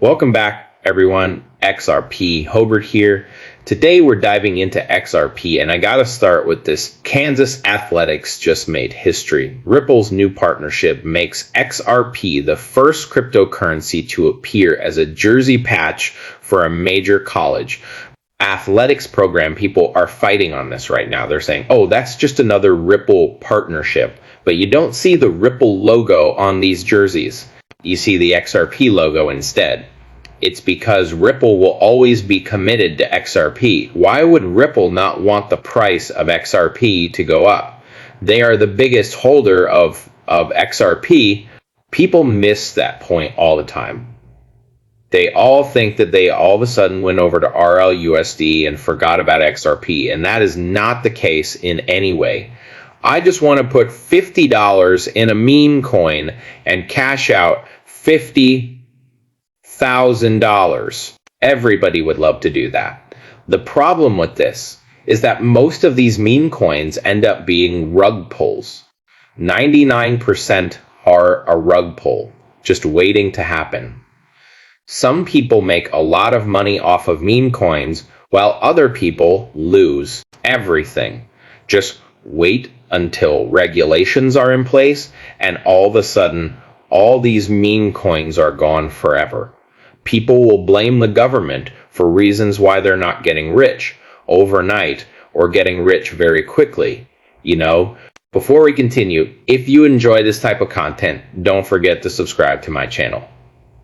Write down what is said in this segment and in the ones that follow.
Welcome back, everyone. XRP Hobart here. Today we're diving into XRP, and I gotta start with this. Kansas Athletics just made history. Ripple's new partnership makes XRP the first cryptocurrency to appear as a jersey patch for a major college athletics program. People are fighting on this right now. They're saying, oh, that's just another Ripple partnership. But you don't see the Ripple logo on these jerseys. You see the XRP logo instead. It's because Ripple will always be committed to XRP. Why would Ripple not want the price of XRP to go up? They are the biggest holder of XRP. People miss that point all the time. They all think that they all of a sudden went over to RLUSD and forgot about XRP, and that is not the case in any way. I just want to put $50 in a meme coin and cash out $50,000. Everybody would love to do that. The problem with this is that most of these meme coins end up being rug pulls. 99% are a rug pull, just waiting to happen. Some people make a lot of money off of meme coins, while other people lose everything. Just wait until regulations are in place, and all of a sudden, all these meme coins are gone forever. People will blame the government for reasons why they're not getting rich overnight or getting rich very quickly. Before we continue, if you enjoy this type of content, don't forget to subscribe to my channel.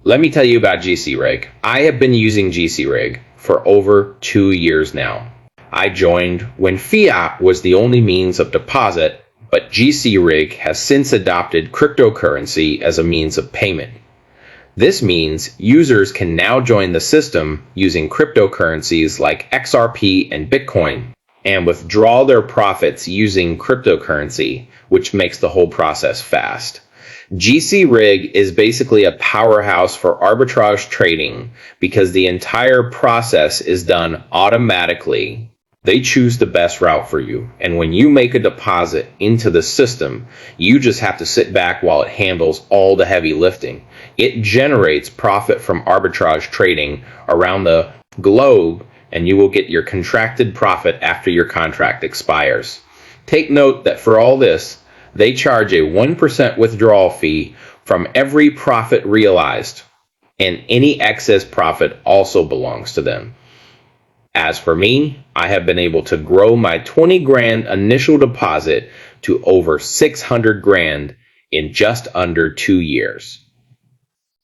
Let me tell you about GCRIG. I have been using GCRIG for over 2 years now. I joined when fiat was the only means of deposit, but GCRIG has since adopted cryptocurrency as a means of payment. This means users can now join the system using cryptocurrencies like XRP and Bitcoin and withdraw their profits using cryptocurrency, which makes the whole process fast. GCRIG is basically a powerhouse for arbitrage trading because the entire process is done automatically. They choose the best route for you, and when you make a deposit into the system, you just have to sit back while it handles all the heavy lifting. It generates profit from arbitrage trading around the globe, and you will get your contracted profit after your contract expires. Take note that for all this, they charge a 1% withdrawal fee from every profit realized, and any excess profit also belongs to them. As for me, I have been able to grow my 20 grand initial deposit to over 600 grand in just under 2 years.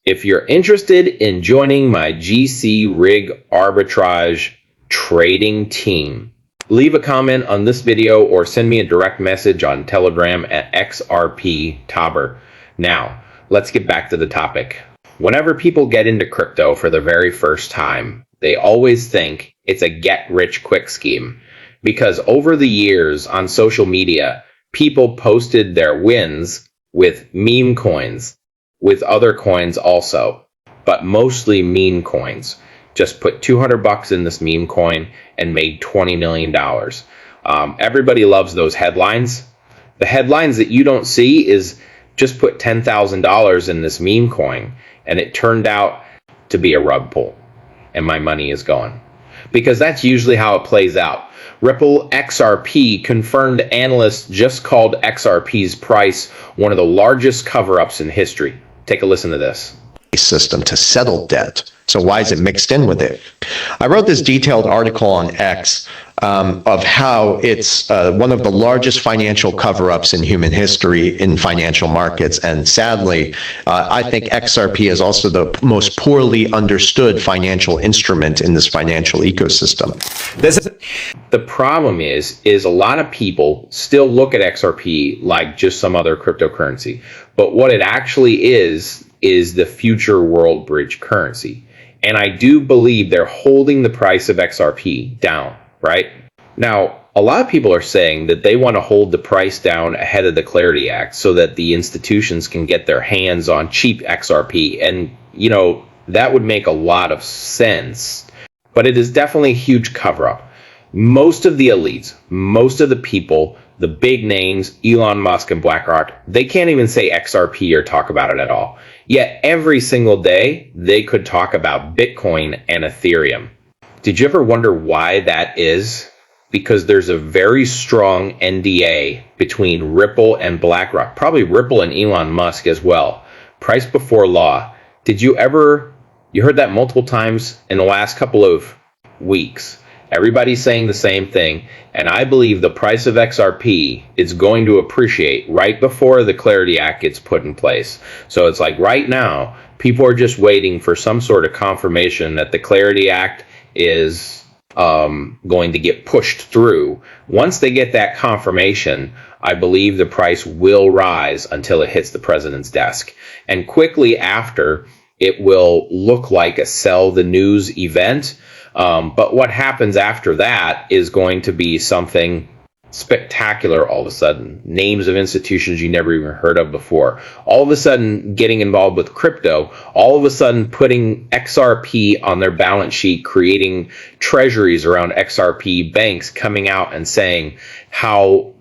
If you're interested in joining my GCRIG arbitrage trading team, leave a comment on this video or send me a direct message on Telegram at XRP Now, let's get back to the topic. Whenever people get into crypto for the very first time, they always think it's a get-rich-quick scheme, because over the years on social media, people posted their wins with meme coins, with other coins also, but mostly meme coins. Just put $200 in this meme coin and made $20 million. Everybody loves those headlines. The headlines that you don't see is just put $10,000 in this meme coin, and it turned out to be a rug pull, and my money is gone. Because that's usually how it plays out. Ripple XRP confirmed analysts just called XRP's price one of the largest cover-ups in history. Take a listen to this. System to settle debt. So why is it mixed in with it? I wrote this detailed article on X of how it's one of the largest financial cover-ups in human history in financial markets. And sadly, I think XRP is also the most poorly understood financial instrument in this financial ecosystem. The problem is a lot of people still look at XRP like just some other cryptocurrency. But what it actually is the future world bridge currency. And I do believe they're holding the price of XRP down, right? Now, a lot of people are saying that they want to hold the price down ahead of the Clarity Act so that the institutions can get their hands on cheap XRP. And, that would make a lot of sense. But it is definitely a huge cover-up. Most of the elites, most of the people, the big names, Elon Musk and BlackRock, they can't even say XRP or talk about it at all. Yet every single day, they could talk about Bitcoin and Ethereum. Did you ever wonder why that is? Because there's a very strong NDA between Ripple and BlackRock, probably Ripple and Elon Musk as well. Price before law. You heard that multiple times in the last couple of weeks. Everybody's saying the same thing, and I believe the price of XRP is going to appreciate right before the Clarity Act gets put in place. So it's like right now, people are just waiting for some sort of confirmation that the Clarity Act is going to get pushed through. Once they get that confirmation, I believe the price will rise until it hits the president's desk. And quickly after, it will look like a sell the news event. But what happens after that is going to be something spectacular all of a sudden. Names of institutions you never even heard of before. All of a sudden getting involved with crypto. All of a sudden putting XRP on their balance sheet, creating treasuries around XRP, banks coming out and saying how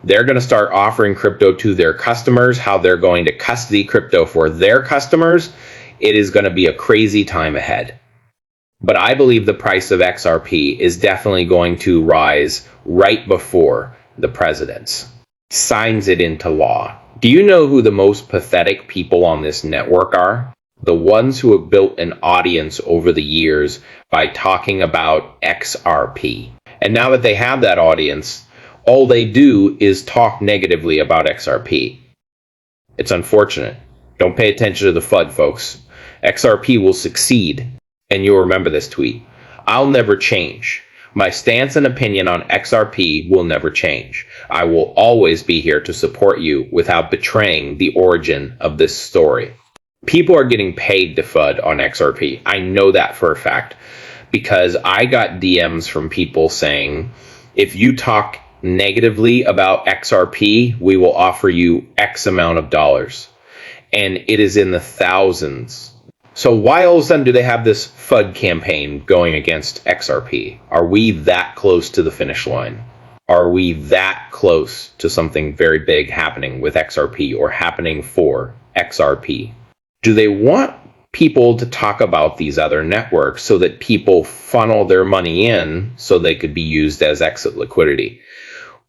they're going to start offering crypto to their customers, how they're going to custody crypto for their customers. It is going to be a crazy time ahead. But I believe the price of XRP is definitely going to rise right before the president signs it into law. Do you know who the most pathetic people on this network are? The ones who have built an audience over the years by talking about XRP. And now that they have that audience, all they do is talk negatively about XRP. It's unfortunate. Don't pay attention to the FUD, folks. XRP will succeed. And you'll remember this tweet. I'll never change. My stance and opinion on XRP will never change. I will always be here to support you without betraying the origin of this story. People are getting paid to FUD on XRP. I know that for a fact because I got DMs from people saying, if you talk negatively about XRP, we will offer you X amount of dollars. And it is in the thousands. So why all of a sudden do they have this FUD campaign going against XRP? Are we that close to the finish line? Are we that close to something very big happening with XRP or happening for XRP? Do they want people to talk about these other networks so that people funnel their money in so they could be used as exit liquidity?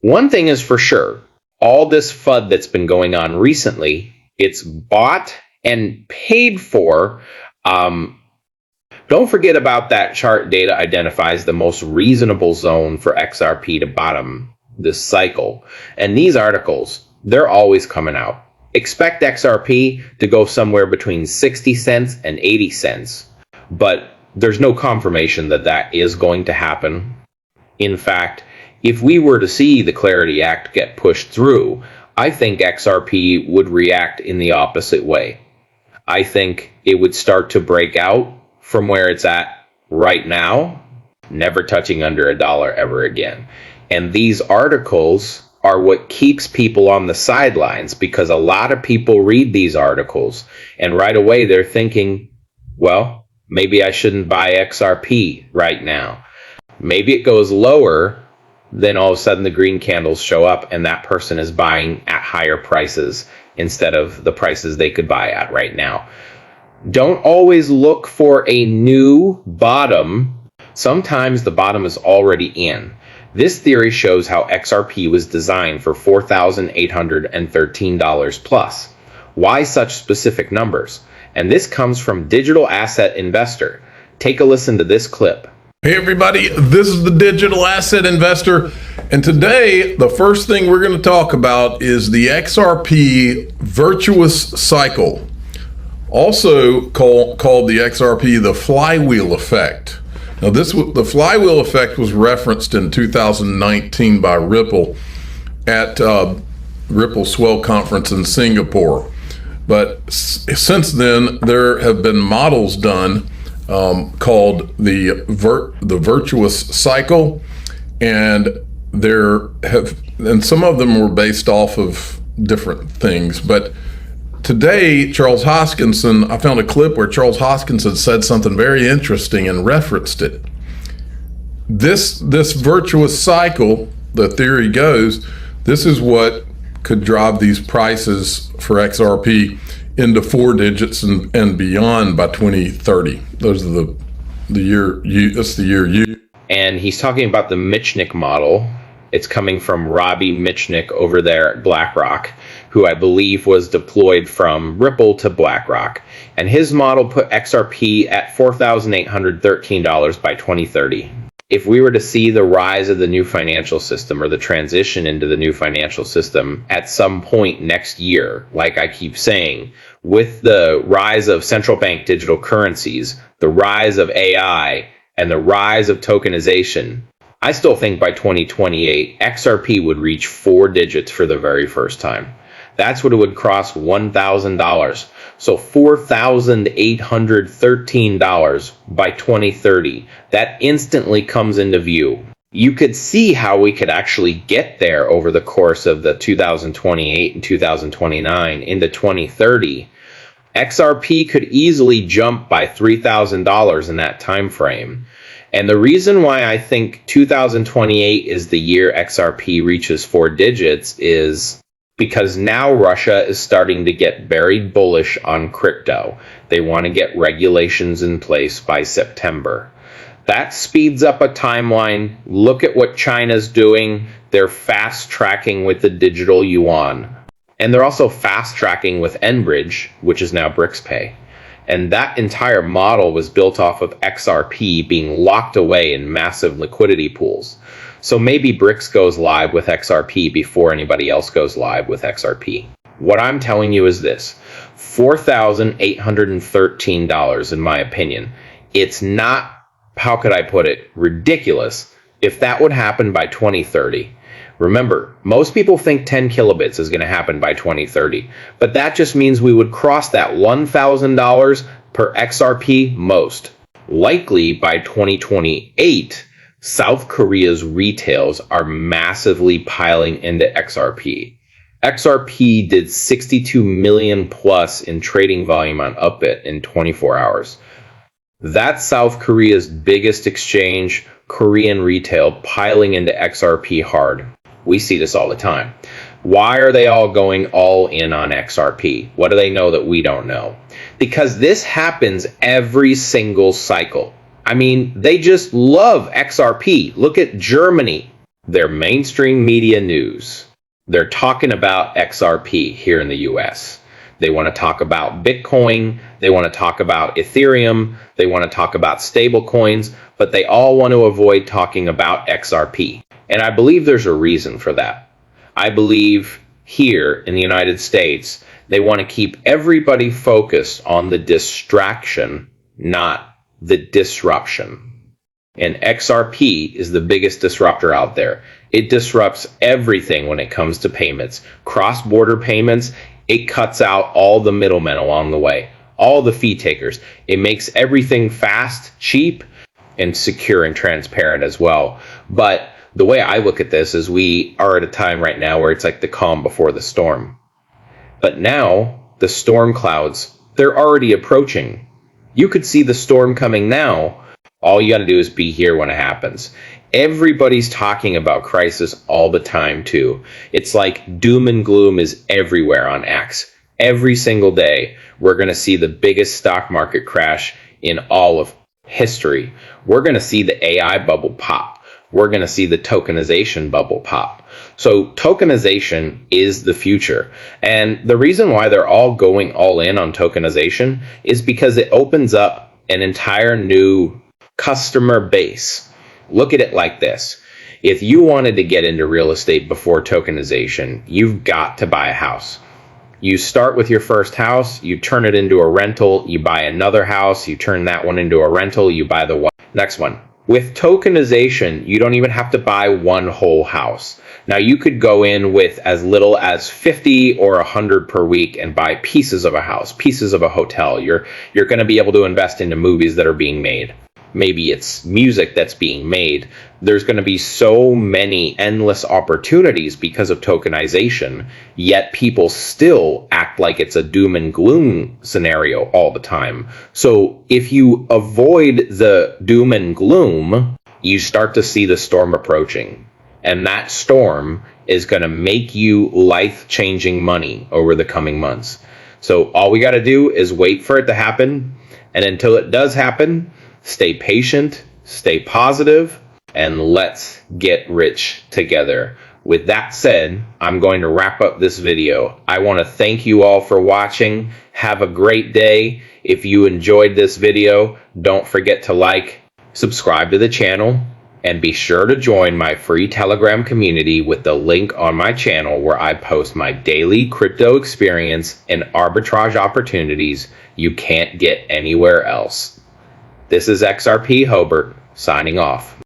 One thing is for sure, all this FUD that's been going on recently, it's bought and paid for. Don't forget about that chart data identifies the most reasonable zone for XRP to bottom this cycle. And these articles, they're always coming out. Expect XRP to go somewhere between 60 cents and 80 cents. But there's no confirmation that that is going to happen. In fact, if we were to see the Clarity Act get pushed through, I think XRP would react in the opposite way. I think it would start to break out from where it's at right now, never touching under $1 ever again. And these articles are what keeps people on the sidelines because a lot of people read these articles and right away they're thinking, well, maybe I shouldn't buy XRP right now. Maybe it goes lower, then all of a sudden the green candles show up and that person is buying at higher prices instead of the prices they could buy at right now. Don't always look for a new bottom. Sometimes the bottom is already in. This theory shows how XRP was designed for $4,813 plus. Why such specific numbers? And this comes from Digital Asset Investor. Take a listen to this clip. Hey everybody, this is the Digital Asset Investor, and today the first thing we're going to talk about is the XRP virtuous cycle, also called the XRP the flywheel effect. Now the flywheel effect was referenced in 2019 by Ripple at Ripple Swell Conference in Singapore, but since then there have been models done called the virtuous cycle, and some of them were based off of different things. But today, Charles Hoskinson, I found a clip where Charles Hoskinson said something very interesting and referenced it. This virtuous cycle, the theory goes, this is what could drive these prices for XRP into four digits and beyond by 2030. Those are the year you. That's the year you. And he's talking about the Michnik model. It's coming from Robbie Michnik over there at BlackRock, who I believe was deployed from Ripple to BlackRock. And his model put XRP at $4,813 by 2030. If we were to see the rise of the new financial system or the transition into the new financial system at some point next year, like I keep saying, with the rise of central bank digital currencies, the rise of AI, and the rise of tokenization, I still think by 2028, XRP would reach four digits for the very first time. That's what it would cost, $1,000. So $4,813 by 2030. That instantly comes into view. You could see how we could actually get there over the course of the 2028 and 2029 into 2030. XRP could easily jump by $3,000 in that time frame. And the reason why I think 2028 is the year XRP reaches four digits is because now Russia is starting to get very bullish on crypto. They want to get regulations in place by September. That speeds up a timeline. Look at what China's doing. They're fast tracking with the digital yuan. And they're also fast tracking with Enbridge, which is now BRICS-Pay. And that entire model was built off of XRP being locked away in massive liquidity pools. So maybe BRICS goes live with XRP before anybody else goes live with XRP. What I'm telling you is this: $4,813, in my opinion. It's not, how could I put it, ridiculous if that would happen by 2030. Remember, most people think 10 kilobits is going to happen by 2030, but that just means we would cross that $1,000 per XRP most. Likely by 2028, South Korea's retails are massively piling into XRP. XRP did 62 million plus in trading volume on Upbit in 24 hours. That's South Korea's biggest exchange, Korean retail, piling into XRP hard. We see this all the time. Why are they all going all in on XRP? What do they know that we don't know? Because this happens every single cycle. I mean, they just love XRP. Look at Germany. Their mainstream media news. They're talking about XRP here in the US. They want to talk about Bitcoin. They want to talk about Ethereum. They want to talk about stable coins, but they all want to avoid talking about XRP. And I believe there's a reason for that. I believe here in the United States, they want to keep everybody focused on the distraction, not the disruption. And XRP is the biggest disruptor out there. It disrupts everything when it comes to payments. Cross-border payments, it cuts out all the middlemen along the way, all the fee takers. It makes everything fast, cheap, and secure and transparent as well. But the way I look at this is we are at a time right now where it's like the calm before the storm. But now, the storm clouds, they're already approaching. You could see the storm coming now. All you got to do is be here when it happens. Everybody's talking about crisis all the time, too. It's like doom and gloom is everywhere on X. Every single day, we're going to see the biggest stock market crash in all of history. We're going to see the AI bubble pop. We're going to see the tokenization bubble pop. So tokenization is the future. And the reason why they're all going all in on tokenization is because it opens up an entire new customer base. Look at it like this. If you wanted to get into real estate before tokenization, you've got to buy a house. You start with your first house, you turn it into a rental, you buy another house, you turn that one into a rental, you buy the next one. With tokenization, you don't even have to buy one whole house. Now, you could go in with as little as 50 or 100 per week and buy pieces of a house, pieces of a hotel. You're going to be able to invest into movies that are being made. Maybe it's music that's being made. There's going to be so many endless opportunities because of tokenization, yet people still act like it's a doom and gloom scenario all the time. So if you avoid the doom and gloom, you start to see the storm approaching. And that storm is going to make you life-changing money over the coming months. So all we got to do is wait for it to happen. And until it does happen, stay patient, stay positive, and let's get rich together. With that said, I'm going to wrap up this video. I want to thank you all for watching. Have a great day. If you enjoyed this video, don't forget to like, subscribe to the channel, and be sure to join my free Telegram community with the link on my channel where I post my daily crypto experience and arbitrage opportunities you can't get anywhere else. This is XRP Hobart, signing off.